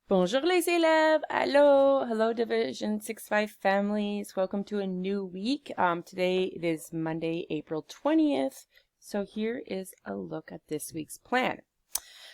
Bonjour les élèves. Hello Division 6-5 families. Welcome to a new week. Today it is Monday, April 20th. So here is a look at this week's plan.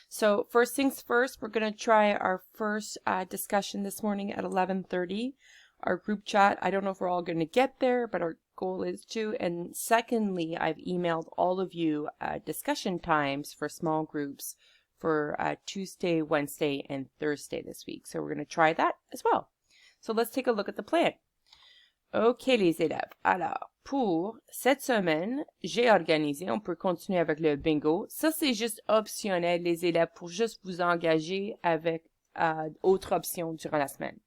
So first things first, we're going to try our first discussion this morning at 11:30. Our group chat, I don't know if we're all going to get there, but our goal is to. And secondly, I've emailed all of you discussion times for small groups for Tuesday, Wednesday, and Thursday this week. So we're going to try that as well. So let's take a look at the plan. OK, les élèves. Alors, pour cette semaine, j'ai organisé, on peut continuer avec le bingo. Ça, c'est juste optionnel, les élèves, pour juste vous engager avec autre option durant la semaine.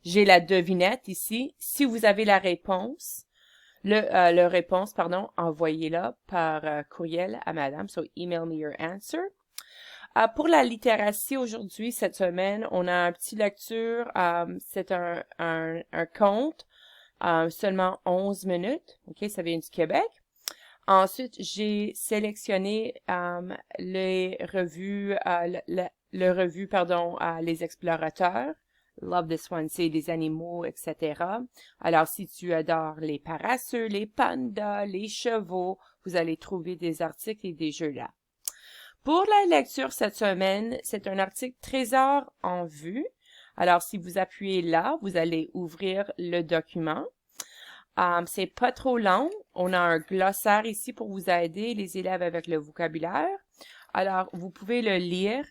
J'ai la devinette ici. Si vous avez la réponse, envoyez-la par courriel à madame. So, email me your answer. Pour la littératie aujourd'hui, cette semaine, on a un petit lecture. C'est un conte, seulement 11 minutes. OK, ça vient du Québec. Ensuite, j'ai sélectionné les revues, le revue, Les Explorateurs. Love this one, c'est des animaux, etc. Alors, si tu adores les paresseux, les pandas, les chevaux, vous allez trouver des articles et des jeux là. Pour la lecture cette semaine, c'est un article Trésor en vue. Alors, si vous appuyez là, vous allez ouvrir le document. C'est pas trop long. On a un glossaire ici pour vous aider, les élèves, avec le vocabulaire. Alors, vous pouvez le lire.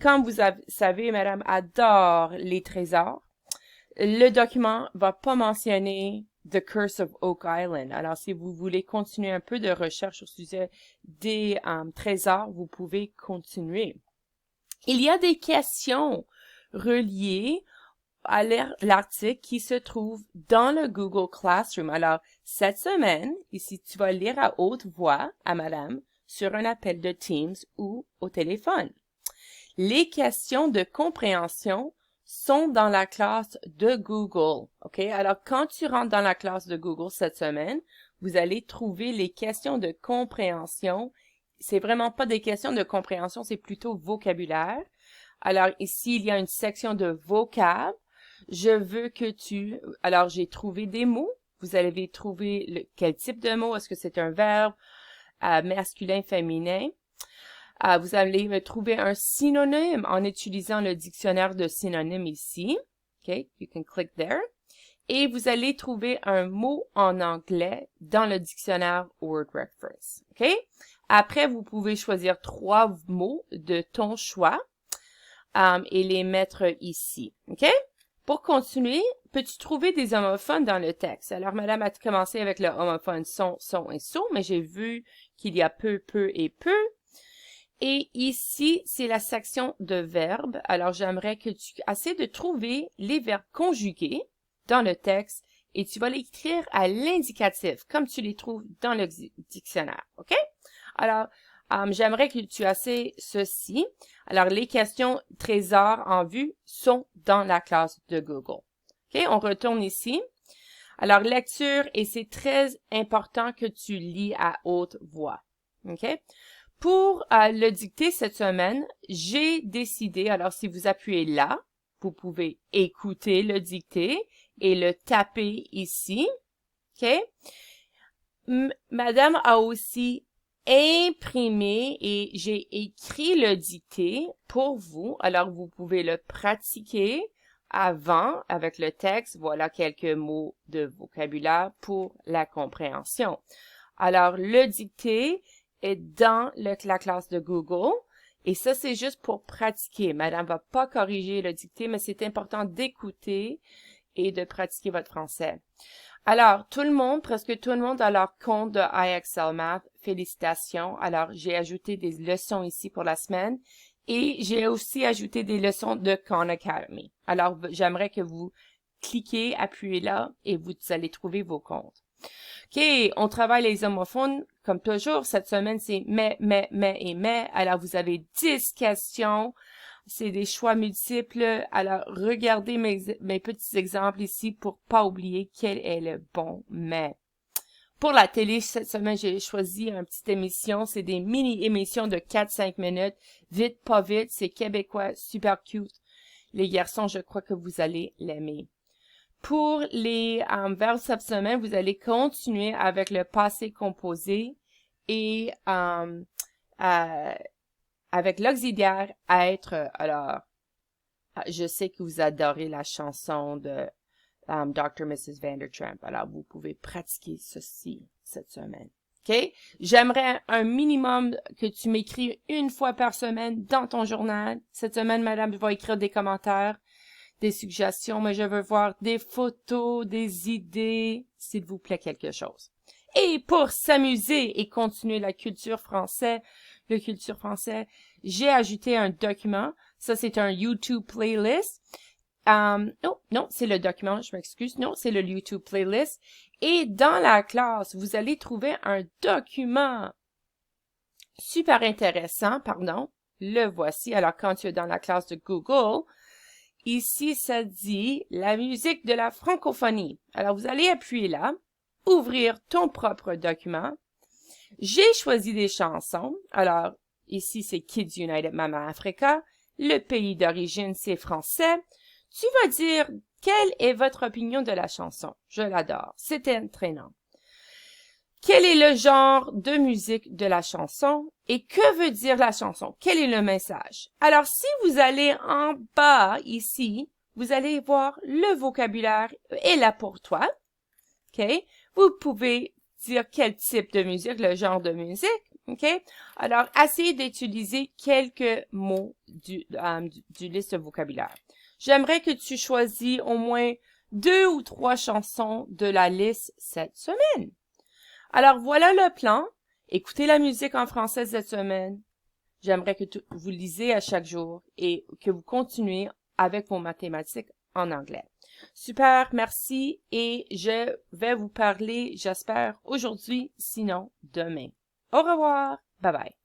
Comme vous savez, madame adore les trésors. Le document va pas mentionner The Curse of Oak Island. Alors, si vous voulez continuer un peu de recherche au sujet des trésors, vous pouvez continuer. Il y a des questions reliées à l'article qui se trouve dans le Google Classroom. Alors, cette semaine, ici, tu vas lire à haute voix à madame sur un appel de Teams ou au téléphone. Les questions de compréhension sont dans la classe de Google. OK? Alors, quand tu rentres dans la classe de Google cette semaine, vous allez trouver les questions de compréhension. C'est vraiment pas des questions de compréhension, c'est plutôt vocabulaire. Alors, ici, il y a une section de vocab. Je veux que Alors, j'ai trouvé des mots. Vous allez trouver quel type de mot. Est-ce que c'est un verbe masculin, féminin? Vous allez me trouver un synonyme en utilisant le dictionnaire de synonymes ici. OK, you can click there. Et vous allez trouver un mot en anglais dans le dictionnaire Word Reference. OK? Après, vous pouvez choisir 3 mots de ton choix et les mettre ici. OK? Pour continuer, peux-tu trouver des homophones dans le texte? Alors, madame a commencé avec le homophone son, et so, mais j'ai vu qu'il y a peu et peu. Et ici, c'est la section de verbes. Alors, j'aimerais que tu essaies de trouver les verbes conjugués dans le texte et tu vas l'écrire à l'indicatif, comme tu les trouves dans le dictionnaire. OK? Alors, j'aimerais que tu essaies ceci. Alors, les questions trésors en vue sont dans la classe de Google. OK? On retourne ici. Alors, lecture, et c'est très important que tu lis à haute voix. OK? Pour le dicter cette semaine, j'ai décidé, alors si vous appuyez là, vous pouvez écouter le dicté et le taper ici. OK? Madame a aussi imprimé et j'ai écrit le dicté pour vous. Alors, vous pouvez le pratiquer avant avec le texte. Voilà quelques mots de vocabulaire pour la compréhension. Alors, le dicté est dans la classe de Google. Et ça, c'est juste pour pratiquer. Madame va pas corriger le dicté, mais c'est important d'écouter et de pratiquer votre français. Alors, presque tout le monde a leur compte de iExcel Math. Félicitations. Alors, j'ai ajouté des leçons ici pour la semaine. Et j'ai aussi ajouté des leçons de Khan Academy. Alors, j'aimerais que vous cliquez, appuyez là, et vous allez trouver vos comptes. OK, on travaille les homophones, comme toujours. Cette semaine, c'est mais. Alors, vous avez 10 questions. C'est des choix multiples. Alors, regardez mes petits exemples ici pour pas oublier quel est le bon mais. Pour la télé, cette semaine, j'ai choisi une petite émission. C'est des mini-émissions de 4-5 minutes. Vite, pas vite. C'est québécois, super cute. Les garçons, je crois que vous allez l'aimer. Pour les verbes cette semaine, vous allez continuer avec le passé composé et avec l'auxiliaire être. Alors, je sais que vous adorez la chanson de Dr. Mrs. Vandertramp. Alors, vous pouvez pratiquer ceci cette semaine. OK? J'aimerais un minimum que tu m'écrives une fois par semaine dans ton journal. Cette semaine, madame, je vais écrire des commentaires, des suggestions, mais je veux voir des photos, des idées, s'il vous plaît, quelque chose. Et pour s'amuser et continuer la culture française, j'ai ajouté un document. Ça, c'est un YouTube playlist. Non, c'est le document, je m'excuse. Non, c'est le YouTube playlist. Et dans la classe, vous allez trouver un document super intéressant, pardon. Le voici. Alors, quand tu es dans la classe de Google, ici, ça dit la musique de la francophonie. Alors, vous allez appuyer là, ouvrir ton propre document. J'ai choisi des chansons. Alors, ici, c'est Kids United Mama Africa. Le pays d'origine, c'est français. Tu vas dire quelle est votre opinion de la chanson. Je l'adore. C'est entraînant. Quel est le genre de musique de la chanson et que veut dire la chanson? Quel est le message? Alors, si vous allez en bas ici, vous allez voir le vocabulaire est là pour toi. OK? Vous pouvez dire quel type de musique, le genre de musique. OK? Alors, essayez d'utiliser quelques mots du liste de vocabulaire. J'aimerais que tu choisis au moins 2 ou 3 chansons de la liste cette semaine. Alors, voilà le plan. Écoutez la musique en français cette semaine. J'aimerais que vous lisez à chaque jour et que vous continuez avec vos mathématiques en anglais. Super, merci et je vais vous parler, j'espère, aujourd'hui, sinon demain. Au revoir. Bye bye.